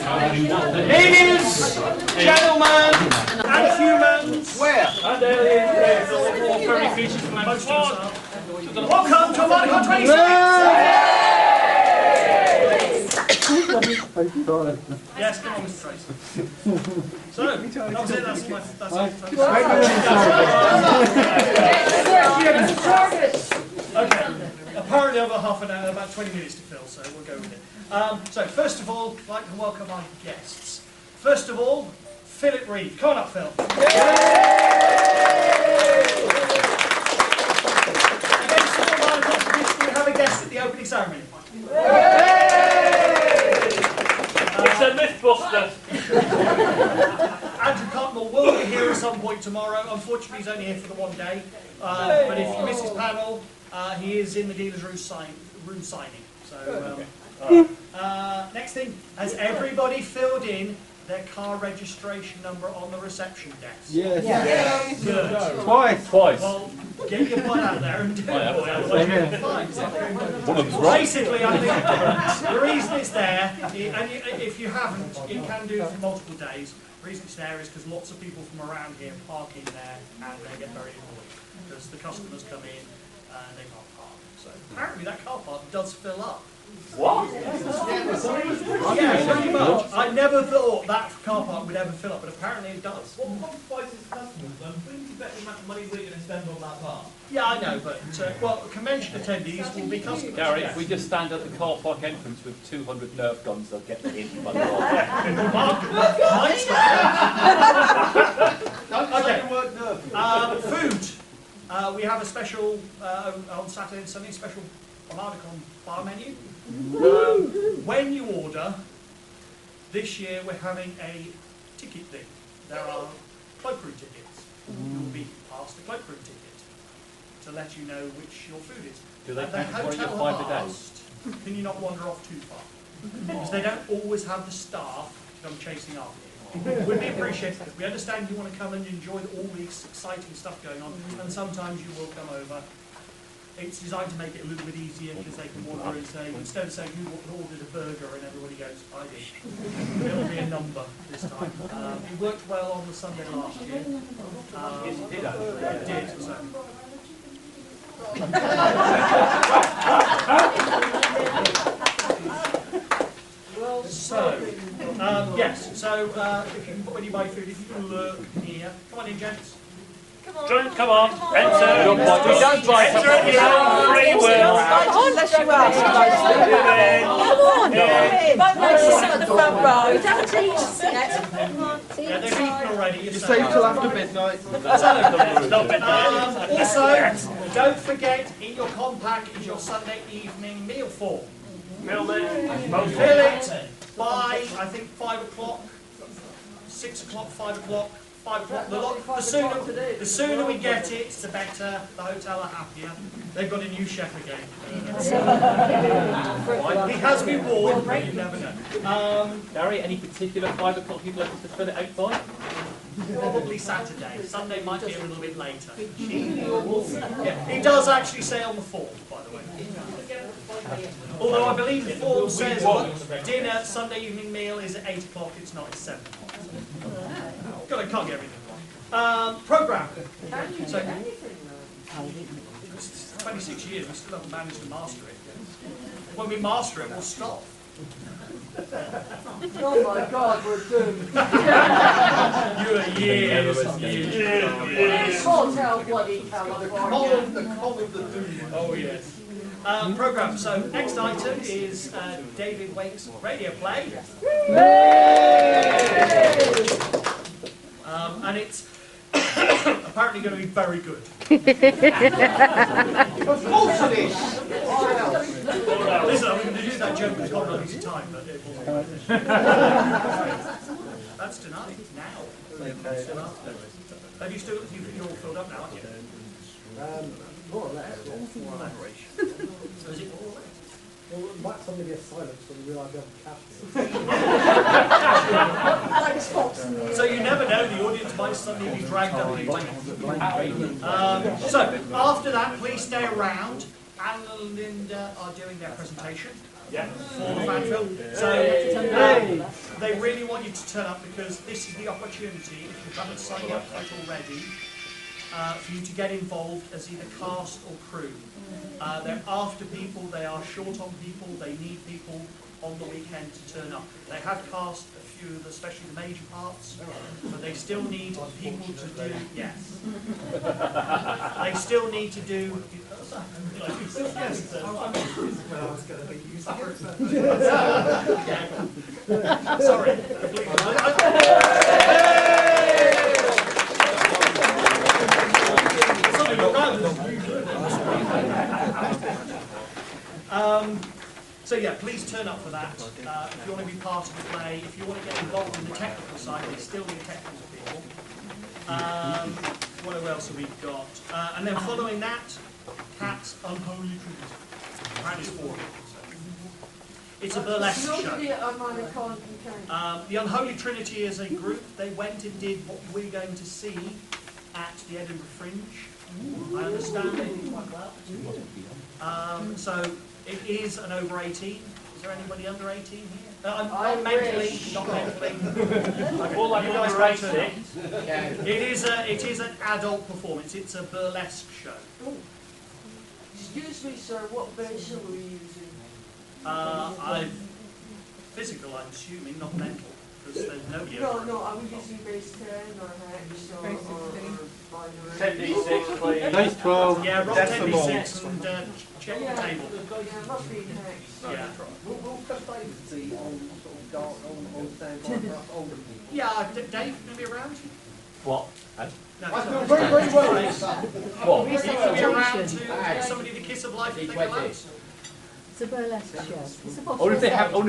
Ladies, gentlemen, and humans, where? And aliens, all furry creatures from most of us are. Welcome to Armadacon 26! Yes, come on, Mr. Tracy. So, that was it, that's okay, apparently I've got half an hour, about 20 minutes to fill, so we'll go with it. So, first of all, I'd like to welcome our guests. First of all, Philip Reed. Come on up, Phil. Against all my contribution, we have a guest at the opening ceremony. It's a Mythbuster. Andrew Cotnell will be here at some point tomorrow. Unfortunately, he's only here for the one day. But if you miss his panel, he is in the dealer's room signing. So, next thing, has everybody filled in their car registration number on the reception desk? Yes. Yes. Good. Twice. Well, get your butt out there and do it. Otherwise you'll be fine. Basically, I think the reason it's there, and if you haven't, you can do it for multiple days. The reason it's there is because lots of people from around here park in there and they get very annoyed because the customers come in and they can't park. So apparently that car park does fill up. What? Yeah, pretty much. I never thought that car park would ever fill up, but apparently it does. What prices customers? Wouldn't you bet the amount of money we're going to spend on that park? Yeah, I know, but well, convention attendees will be customers. Gary, if we just stand at the car park entrance with 200 Nerf guns, they'll get in by the wall. Okay. Food. We have a special on Saturday and Sunday, special Armadacon bar menu. When you order, this year we're having a ticket thing. There are cloakroom tickets. You will be passed a cloakroom ticket to let you know which your food is. Do they the count for your hotel 5 a day? asked, can you not wander off too far? Because they don't always have the staff to come chasing after you. Would be appreciated. We understand you want to come and enjoy all this exciting stuff going on, and sometimes you will come over. It's designed to make it a little bit easier because they can wander and say, instead of saying who ordered a burger and everybody goes, I did. It'll be a number this time. It worked well on the Sunday last year. Yes, it did actually. It did. Yes, so if you, when you buy food, if you can look here. Come on in, gents. Come on, enter. Don't buy enter at your own free will. Unless you ask. Come on, don't make you sit at the front row. Don't teach us yet. Yeah, they've eaten already. You're safe till after midnight. Also, don't forget, in your compact is your Sunday evening meal form. Fill it by, I think, 5 o'clock, 6 o'clock, 5 o'clock. 5 o'clock. The sooner we get it, the better. The hotel are happier. They've got a new chef again. He has been warned, but you never know. Gary, any particular 5 o'clock you'd like us to fill it out by? Probably Saturday. Sunday might be a little bit later. Yeah, it does actually say on the form, by the way. Although I believe the form says dinner, Sunday evening meal is at 8 o'clock, it's not, it's 7 o'clock. Can't get everything right. Programme. So, 26 years, we still haven't managed to master it. When we master it, we'll stop. Oh my God, we're doomed. You're years. Hotel bloody California. The call of the doom. Oh yes. Programme. So next item is David Wake's radio play. And it's apparently going to be very good. Of course it is. Listen, I'm going to do that joke with Conrad at time, but it wasn't. That's tonight. Now. Have you still? You're all filled up now, aren't you? More or less. So is it all? Well, it might suddenly be a silence when we realise we haven't So you never know, the audience might suddenly be dragged up. So after that, please stay around. Anne and Linda are doing their presentation. Yeah. For the fan film. So they they really want you to turn up because this is the opportunity, if you haven't signed up for it already, for you to get involved as either cast or crew. They're after people, they are short on people, they need people on the weekend to turn up. They have cast a few of the, especially the major parts, but they still need people to do, yes. They still need to do, sorry, so yeah, please turn up for that. If you want to be part of the play, if you want to get involved in the technical side, they still need technical people. What else have we got? And then following that, Cat's Unholy Trinity. That is 4 people. It's a burlesque show. The Unholy Trinity is a group. They went and did what we're going to see at the Edinburgh Fringe. I understand they did quite well. So it is an over 18. Is there anybody under 18 here? Not mentally. Not mentally. All like over 18. It is an adult performance. It's a burlesque show. Excuse me, sir, what base are we using? Physical, I'm assuming, not mental, because there's nobody No, over. are we using base 10 or hex or binary? 10d6, please. Base 12. Yeah, roll decimal. 10d6 and check the table. Yeah, it must be hex. Yeah. We'll touch base on sort of dark, on standby for us older people. Yeah, Dave, going to be around? What? No, I feel very, very well with that. What? He's going to be around to give somebody the kiss of life if they go out. It's a burlesque show. Only if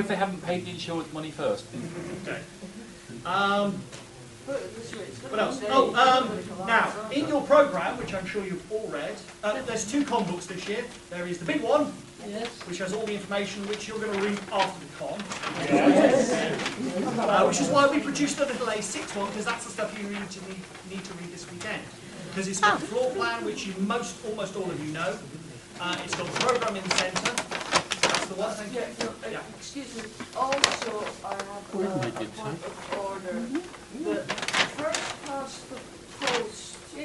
they haven't paid the insurance money first. Okay. Put it this way, it's What gonna else? be Now, in your programme, which I'm sure you've all read, there's 2 con books this year. There is the big one, Yes. which has all the information which you're going to read after the con. Which is why we produced the little A6 one, because that's the stuff you need to read this weekend. Because it's got the floor plan, which you almost all of you know. It's got the programme in the centre. That's the one thing. Yeah, excuse me, also I have a point of order that first past the post to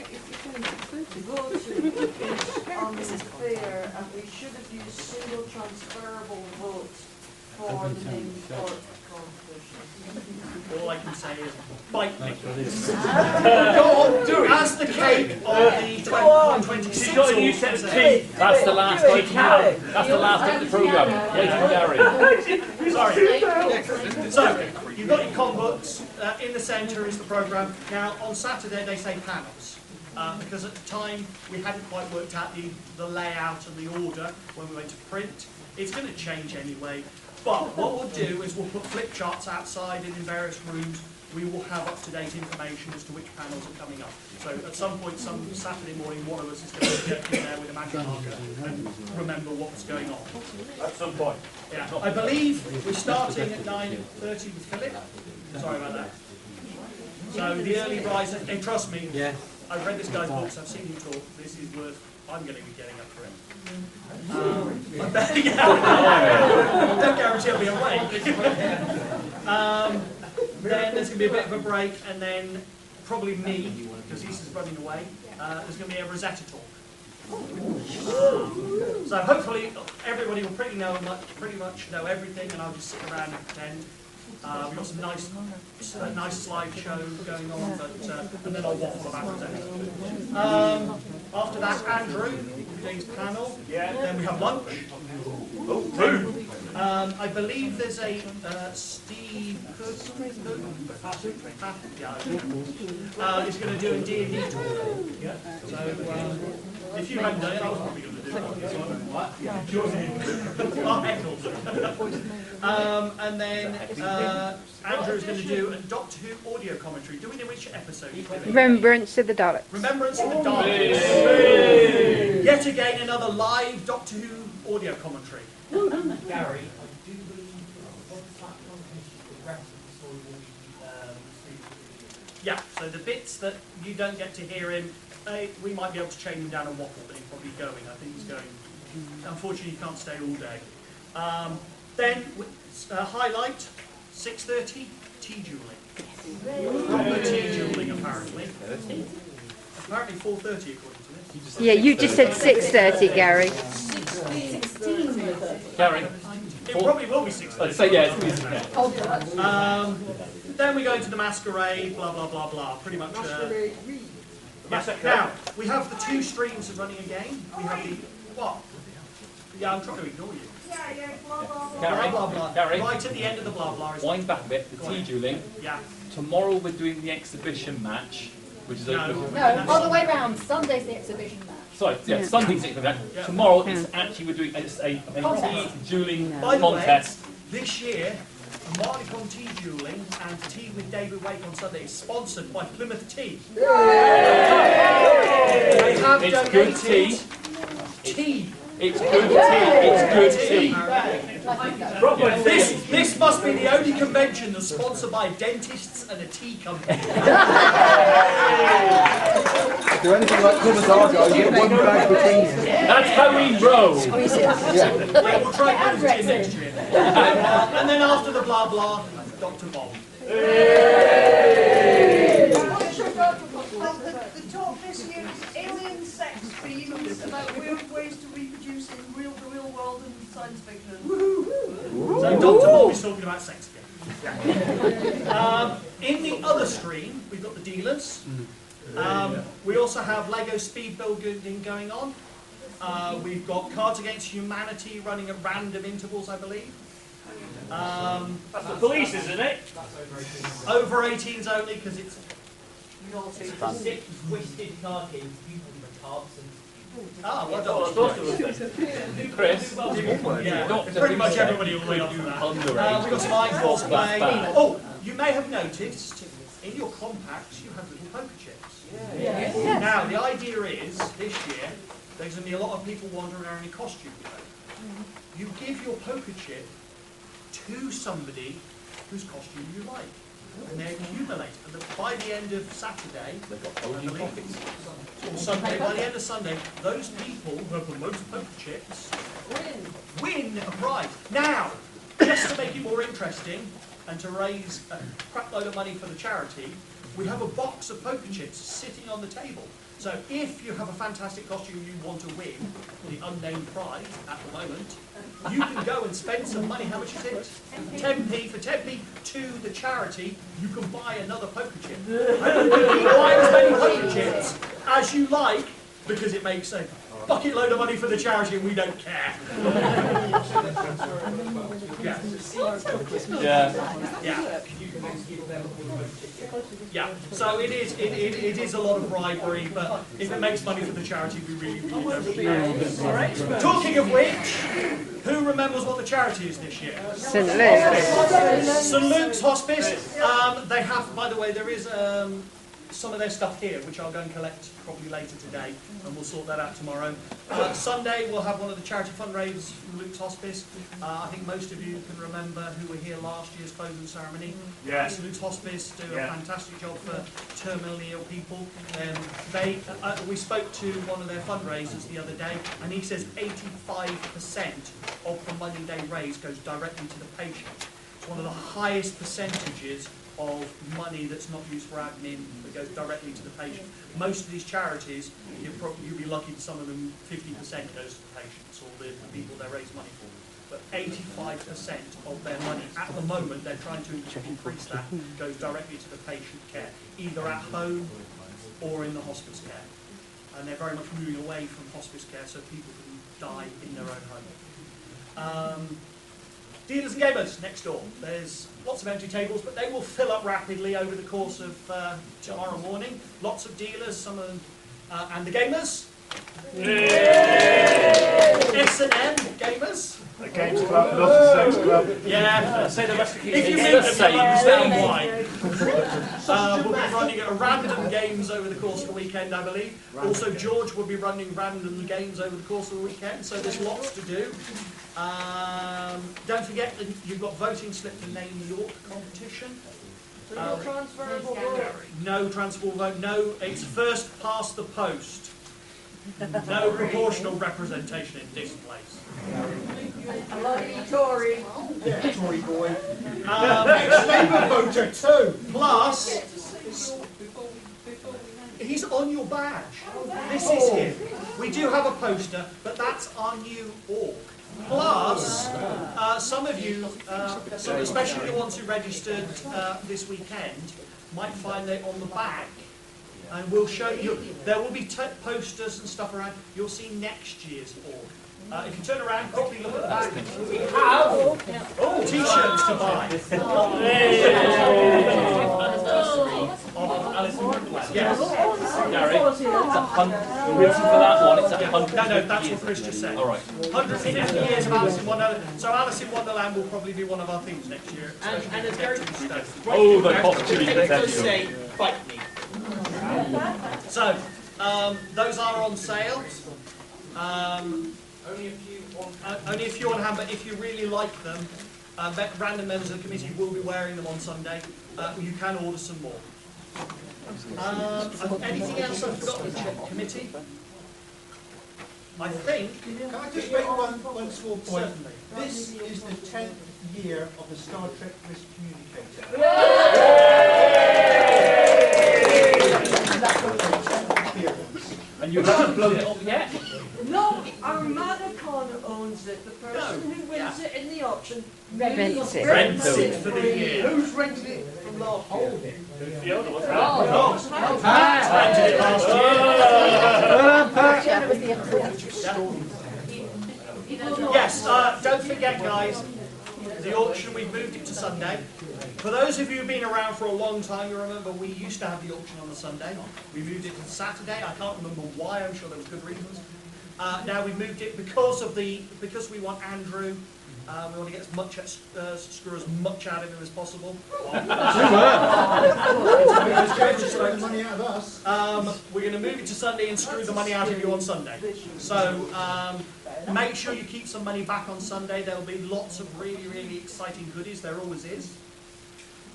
go to is unfair and we should have used single transferable votes for the main court competition. All I can say is, bite me. Go on, do it. As the king of the 2026 She's got a new set of teeth. That's the last bit. That's the last bit of the programme. Legendary. Sorry. So, you've got your con books. In the centre is the programme. Now, on Saturday they say panels. Because at the time we hadn't quite worked out the layout and the order when we went to print. It's going to change anyway. But what we'll do is we'll put flip charts outside and in various rooms. We will have up-to-date information as to which panels are coming up. So at some point, some Saturday morning, one of us is going to get in there with a magic marker and remember what's going on. At some point. Yeah, I believe we're starting at 9:30 with Philip. Sorry about that. So the early riser, and trust me, I've read this guy's books, I've seen him talk. This is worth, I'm going to be getting up for it. Don't guarantee I'll be awake. Then there's going to be a bit of a break, and then probably me, because he's running away, there's going to be a Rosetta talk. So hopefully everybody will pretty much know everything, and I'll just sit around and pretend. We've got some nice slideshow going on, but and then I'll waffle about Rosetta. After that, Andrew will be doing his panel. Then we have lunch. I believe there's a Steve Cook. He's going to do a D&D talk. So if you hadn't done it, I was probably going to do it. And then Andrew's going to do a Doctor Who audio commentary. Do we know which episode he's doing? Remembrance of the Daleks. Remembrance of the Daleks. Yet again, another live Doctor Who audio commentary. Gary, I do believe once that one finishes the rest of the story will be Yeah, so the bits that you don't get to hear him, we might be able to chain him down and waffle, but he's probably going. I think he's going. Unfortunately, he can't stay all day. Then, highlight, 6:30, tea dueling. Proper tea dueling, apparently. Apparently 4:30, according to this. Yeah, you just said 6:30, Gary. Gary. It probably will be 6:30. Let's say yeah. Then we go into the masquerade, blah, blah, blah, blah. Pretty much. Yes. Now, we have the 2 streams running again. We have the, what? Yeah, I'm trying to ignore you. Blah, blah, blah. Gary, Blah, blah, blah. Gary. Right at the end of the blah, blah. Is Wind back a bit. The tea dueling. Yeah. Tomorrow we're doing the exhibition match, which is No. open. No, other way round. Sunday's the exhibition match. Sorry, yeah, Sunday's the exhibition match. Yeah. Tomorrow it's actually we're doing a tea dueling By the way, contest. this year, Armadacon tea dueling and tea with David Wake on Sunday is sponsored by Plymouth Tea. They have It's donated good tea. tea. It's good tea. It's good tea. This must be the only convention that's sponsored by dentists and a tea company. If they're anything like Plymouth Argo, you get 1 bag between you. That's how we roll. Yeah, we'll try and put it in next year. And then after the blah blah, Dr. Bob. The talk this year is alien sex themes about weird ways to reproduce in the real world and science fiction. So Dr. Bob is talking about sex again. In the other stream, we've got the dealers. We also have Lego speed building going on. We've got Cards Against Humanity running at random intervals, I believe. That's the police, isn't it? Over 18s only, because it's... You also the 6 twisted card games, people with cards and... Ah, well Oh, done. Chris. Yeah, pretty much everybody will be on that. We've got some iPhones play. Oh, you may have noticed, in your compacts, you have little poker chips. Yeah. Now, the idea is, this year, there's going to be a lot of people wandering around in costume. You give your poker chip to somebody whose costume you like. And they accumulate. And by the end of Saturday, or Sunday, by the end of Sunday, those people who have the most poker chips win a prize. Now, just to make it more interesting and to raise a crap load of money for the charity, we have a box of poker chips sitting on the table. So if you have a fantastic costume you want to win, the unnamed prize at the moment, you can go and spend some money. How much is it? 10p. For 10p to the charity, you can buy another poker chip. And you can buy as many poker chips as you like, because it makes a bucket load of money for the charity and we don't care. Yeah. Yeah. Yeah. Yeah. So it is a lot of bribery, but if it makes money for the charity, we really don't care. Talking of which, who remembers what the charity is this year? St. Luke's. St. Luke's Hospice. They have, by the way, there is some of their stuff here, which I'll go and collect probably later today, and we'll sort that out tomorrow. Sunday, we'll have one of the charity fundraisers from Luke's Hospice. I think most of you can remember who were here last year's closing ceremony. Yes. Luke's Hospice do a fantastic job for terminally ill people. We spoke to one of their fundraisers the other day, and he says 85% of the money they raise goes directly to the patient. It's one of the highest percentages of money that's not used for admin that goes directly to the patient. Most of these charities, you'll be lucky that some of them 50% goes to the patients or the people they raise money for. But 85% of their money at the moment, they're trying to increase that, goes directly to the patient care, either at home or in the hospice care. And they're very much moving away from hospice care so people can die in their own home. Dealers and gamers next door. There's lots of empty tables, but they will fill up rapidly over the course of tomorrow morning. Lots of dealers, some of them, and the gamers. S&M gamers. A games club, not a sex club. Yeah. Say the rest of the If you it's meet the them, same. you'll understand why. We'll be running at random games over the course of the weekend, I believe. Also, George will be running random games over the course of the weekend, so there's lots to do. Don't forget that you've got voting slip to name York competition. No transferable vote. No transferable vote. No, it's first past the post. No proportional representation in this place. I love you, Tory. Yeah, Tory boy. Ex-Labour voter too. Plus, he's on your badge. This is him. We do have a poster, but that's our new org. Plus, some of you, especially the ones who registered this weekend, might find it on the back. And we'll show you, there will be posters and stuff around. You'll see next year's org. If you turn around, quickly look at the back. We have T-shirts to buy. Yes. Gary, it's 100. The reason for that one, it's 100. No, that's what Chris just said. All right. 150 years of Alice in Wonderland. So Alice in Wonderland will probably be one of our themes next year. And as Gary Oh, the possibility. it does say, bite me. So, those are on sale. Only a few on hand, but if you really like them, random members of the committee will be wearing them on Sunday. You can order some more. Anything else I've forgotten, committee? I think. Can I just make one small point? Certainly. This is the 10th year of the Star Trek Risk Communicator. And you haven't blown it up yet? No, Armadacon owns it. The person who wins it in the auction Rents it. Rents it for the year. Who's rented it from last year? Fiona, what's that? Rented it last year. Yes, don't forget, guys, the auction, we've moved it to Sunday. For those of you who've been around for a long time, you remember we used to have the auction on a Sunday. We moved it to Saturday. I can't remember why. I'm sure there was good reasons. Now we moved it because we want Andrew. We want to get as much screw as much out of him as possible. Money out of us. We're going to move it to Sunday and screw the money out of you on Sunday. So make sure you keep some money back on Sunday. There'll be lots of really, really exciting goodies. There always is.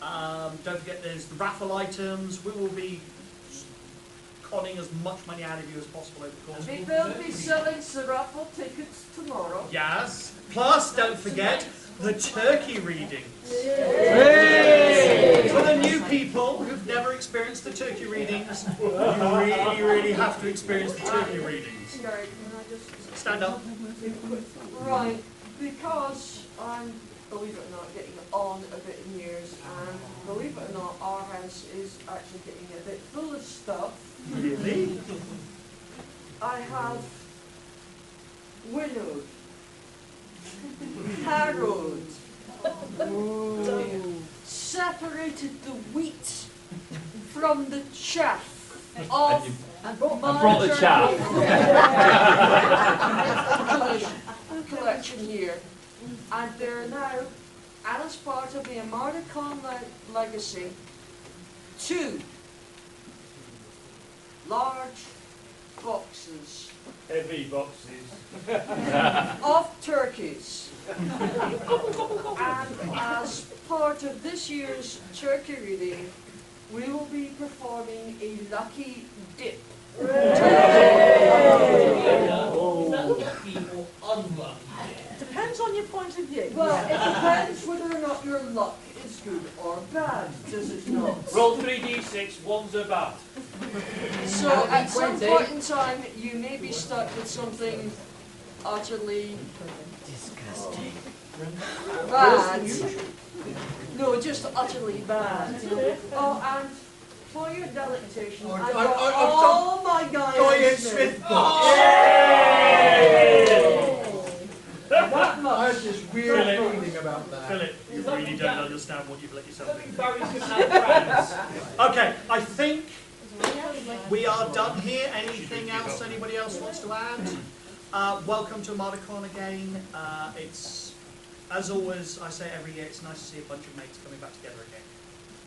Don't forget there's the raffle items. We will be conning as much money out of you as possible over the course. We will be selling the raffle tickets tomorrow. Yes. Plus, don't forget the turkey readings. For the new people who've never experienced the turkey readings, you really, really have to experience the turkey readings. Gary, can I just Stand up. Right, because I'm, believe it or not, getting on a bit in years, and believe it or not, our house is actually getting a bit full of stuff. Really? I have winnowed, harrowed, separated the wheat from the chaff of brought the chaff. collection here, and they're now, as part of the Armadacon legacy, 2 large boxes Heavy boxes. of turkeys. And as part of this year's turkey reading, we will be performing a lucky dip. Depends on your point of view. Well, it depends whether or not your luck is good or bad, does it not? Roll 3d6, ones are bad. So at some point in time, you may be stuck with something utterly Disgusting. bad. No, just utterly bad. Oh, and for your delectation, I've got all my guys. Ian Smith book. That I much. had this weird feeling about that. Philip, you really don't understand what you've let yourself I think into. Barry's going to have friends. Okay, I think we are done here. Anything else anybody else wants to add? Welcome to Armadacon again. It's, as always, I say every year, it's nice to see a bunch of mates coming back together again.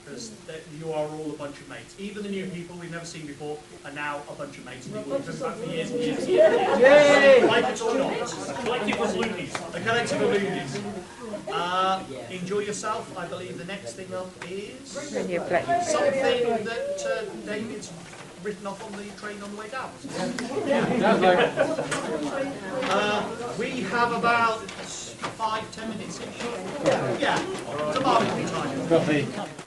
Because you are all a bunch of mates. Even the new people we've never seen before are now a bunch of mates. People who've been back for years and years. Like it or not. A collective of loonies. A collective of loonies. Enjoy yourself. I believe the next thing up is Radio play. something that David's written off on the train on the way down. Sounds like We have about 5-10 minutes each. Yeah, it's a bargaining time. coffee.